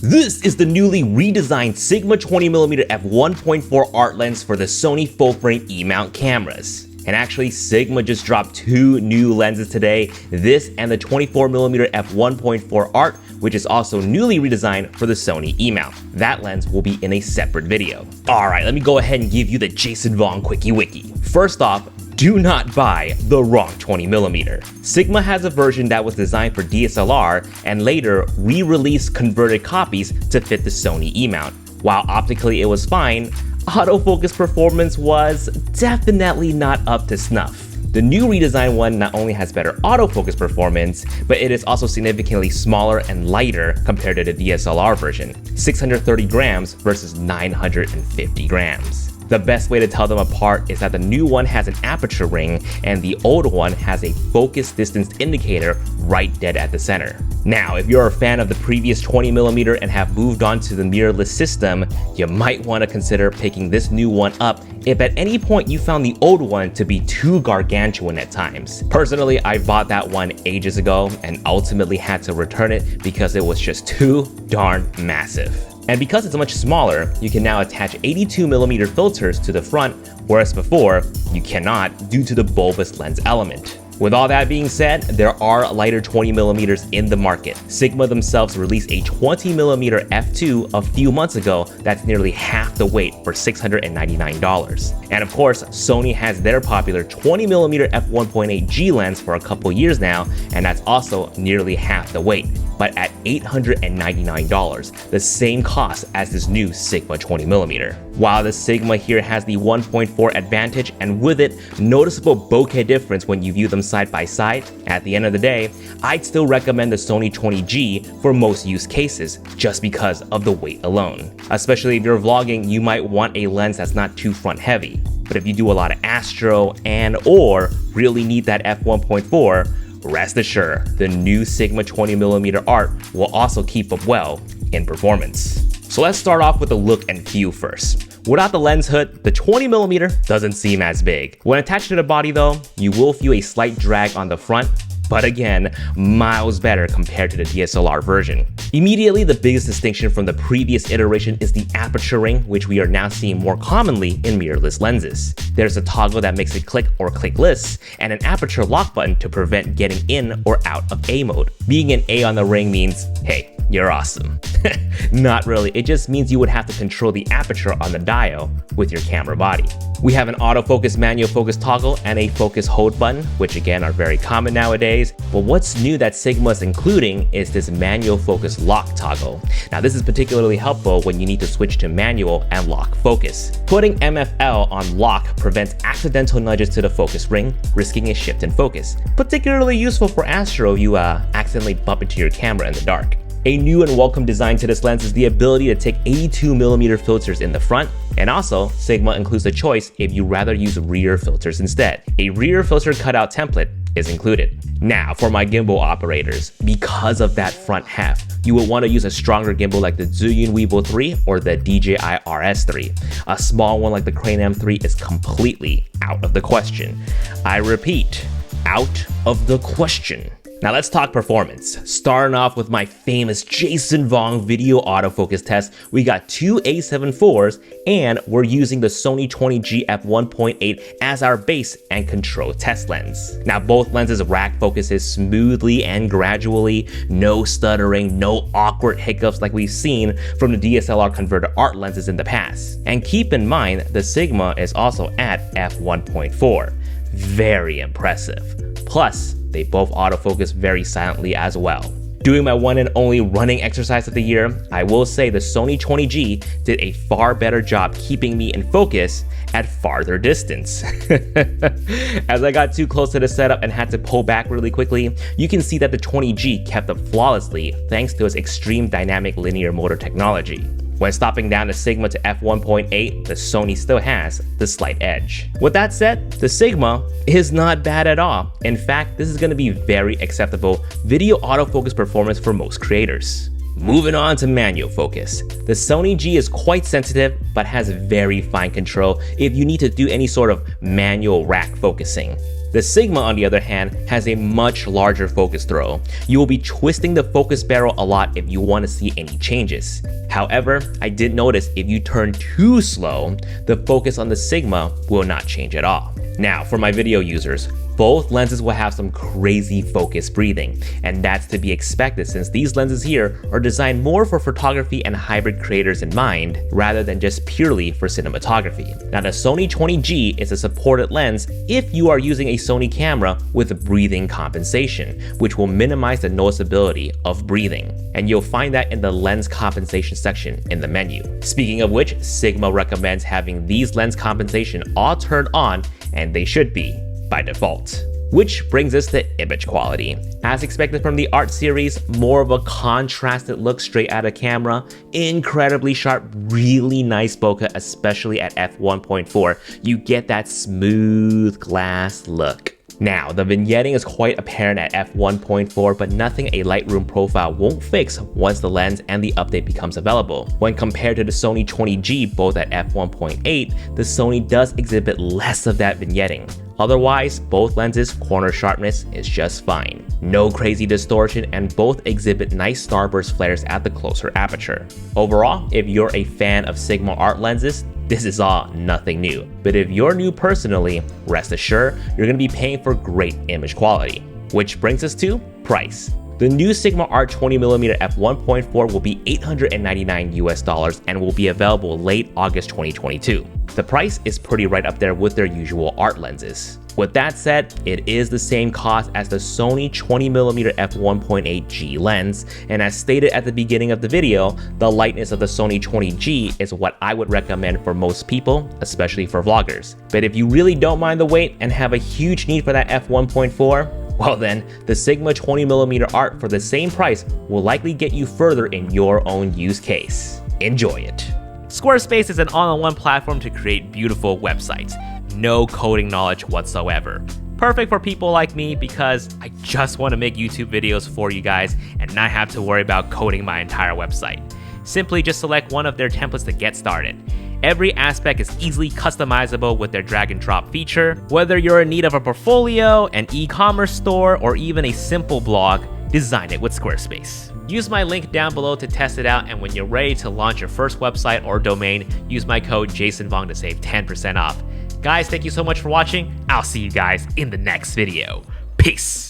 This is the newly redesigned Sigma 20mm f1.4 art lens for the Sony full-frame E-mount cameras. And actually, Sigma just dropped two new lenses today, this and the 24mm f1.4 art, which is also newly redesigned for the Sony E-mount. That lens will be in a separate video. Alright, let me go ahead and give you the Jason Vong Quickie Wiki. First off, do not buy the wrong 20mm. Sigma has a version that was designed for DSLR and later re-released converted copies to fit the Sony E-mount. While optically it was fine, autofocus performance was definitely not up to snuff. The new redesigned one not only has better autofocus performance, but it is also significantly smaller and lighter compared to the DSLR version, 630 grams versus 950 grams. The best way to tell them apart is that the new one has an aperture ring and the old one has a focus distance indicator right dead at the center. Now, if you're a fan of the previous 20mm and have moved on to the mirrorless system, you might want to consider picking this new one up if at any point you found the old one to be too gargantuan at times. Personally, I bought that one ages ago and ultimately had to return it because it was just too darn massive. And because it's much smaller, you can now attach 82mm filters to the front, whereas before, you cannot due to the bulbous lens element. With all that being said, there are lighter 20mm in the market. Sigma themselves released a 20mm f2 a few months ago that's nearly half the weight for $699. And of course, Sony has their popular 20mm f1.8 G lens for a couple years now, and that's also nearly half the weight, but at $899, the same cost as this new Sigma 20mm. While the Sigma here has the 1.4 advantage and with it, noticeable bokeh difference when you view them side by side, at the end of the day, I'd still recommend the Sony 20G for most use cases just because of the weight alone. Especially if you're vlogging, you might want a lens that's not too front heavy. But if you do a lot of astro and/or really need that f1.4, rest assured, the new Sigma 20mm art will also keep up well in performance. So let's start off with the look and feel first. Without the lens hood, the 20mm doesn't seem as big. When attached to the body though, you will feel a slight drag on the front, but again, miles better compared to the DSLR version. Immediately, the biggest distinction from the previous iteration is the aperture ring, which we are now seeing more commonly in mirrorless lenses. There's a toggle that makes it click or clickless, and an aperture lock button to prevent getting in or out of A mode. Being an A on the ring means, hey, you're awesome. Not really, it just means you would have to control the aperture on the dial with your camera body. We have an autofocus manual focus toggle and a focus hold button, which again are very common nowadays, but what's new that Sigma is including is this manual focus lock toggle. Now this is particularly helpful when you need to switch to manual and lock focus. Putting MFL on lock prevents accidental nudges to the focus ring, risking a shift in focus. Particularly useful for astro if you accidentally bump into your camera in the dark. A new and welcome design to this lens is the ability to take 82mm filters in the front, and also Sigma includes a choice if you rather use rear filters instead. A rear filter cutout template is included. Now for my gimbal operators, because of that front heft, you will want to use a stronger gimbal like the Zhiyun Weebill 3 or the DJI RS3. A small one like the Crane M3 is completely out of the question. I repeat, out of the question. Now let's talk performance. Starting off with my famous Jason Vong video autofocus test, we got two A7 IVs and we're using the Sony 20G f1.8 as our base and control test lens. Now both lenses rack focuses smoothly and gradually, no stuttering, no awkward hiccups like we've seen from the DSLR converted art lenses in the past. And keep in mind, the Sigma is also at f1.4. Very impressive. Plus, they both autofocus very silently as well. Doing my one and only running exercise of the year, I will say the Sony 20G did a far better job keeping me in focus at farther distance. As I got too close to the setup and had to pull back really quickly, you can see that the 20G kept up flawlessly thanks to its extreme dynamic linear motor technology. When stopping down the Sigma to f1.8, the Sony still has the slight edge. With that said, the Sigma is not bad at all. In fact, this is going to be very acceptable video autofocus performance for most creators. Moving on to manual focus. The Sony G is quite sensitive, but has very fine control if you need to do any sort of manual rack focusing. The Sigma, on the other hand, has a much larger focus throw. You will be twisting the focus barrel a lot if you want to see any changes. However, I did notice if you turn too slow, the focus on the Sigma will not change at all. Now, for my video users, both lenses will have some crazy focus breathing, and that's to be expected since these lenses here are designed more for photography and hybrid creators in mind, rather than just purely for cinematography. Now, the Sony 20G is a supported lens if you are using a Sony camera with breathing compensation, which will minimize the noticeability of breathing. And you'll find that in the lens compensation section in the menu. Speaking of which, Sigma recommends having these lens compensation all turned on, and they should be by default. Which brings us to image quality. As expected from the Art series, more of a contrasted look straight out of camera, incredibly sharp, really nice bokeh, especially at f1.4. You get that smooth glass look. Now, the vignetting is quite apparent at f1.4, but nothing a Lightroom profile won't fix once the lens and the update becomes available. When compared to the Sony 20G, both at f1.8, the Sony does exhibit less of that vignetting. Otherwise, both lenses' corner sharpness is just fine. No crazy distortion, and both exhibit nice starburst flares at the closer aperture. Overall, if you're a fan of Sigma art lenses, this is all nothing new. But if you're new personally, rest assured, you're going to be paying for great image quality. Which brings us to price. The new Sigma Art 20mm f1.4 will be $899 US and will be available late August 2022. The price is pretty right up there with their usual art lenses. With that said, it is the same cost as the Sony 20mm f1.8G lens, and as stated at the beginning of the video, the lightness of the Sony 20G is what I would recommend for most people, especially for vloggers. But if you really don't mind the weight and have a huge need for that f1.4, well then, the Sigma 20mm art for the same price will likely get you further in your own use case. Enjoy it. SquareSpace is an all-in-one platform to create beautiful websites. No coding knowledge whatsoever. Perfect for people like me because I just want to make YouTube videos for you guys and not have to worry about coding my entire website. Simply just select one of their templates to get started. Every aspect is easily customizable with their drag and drop feature. Whether you're in need of a portfolio, an e-commerce store, or even a simple blog, design it with SquareSpace. Use my link down below to test it out, and when you're ready to launch your first website or domain, use my code JasonVong to save 10% off. Guys, thank you so much for watching. I'll see you guys in the next video. Peace!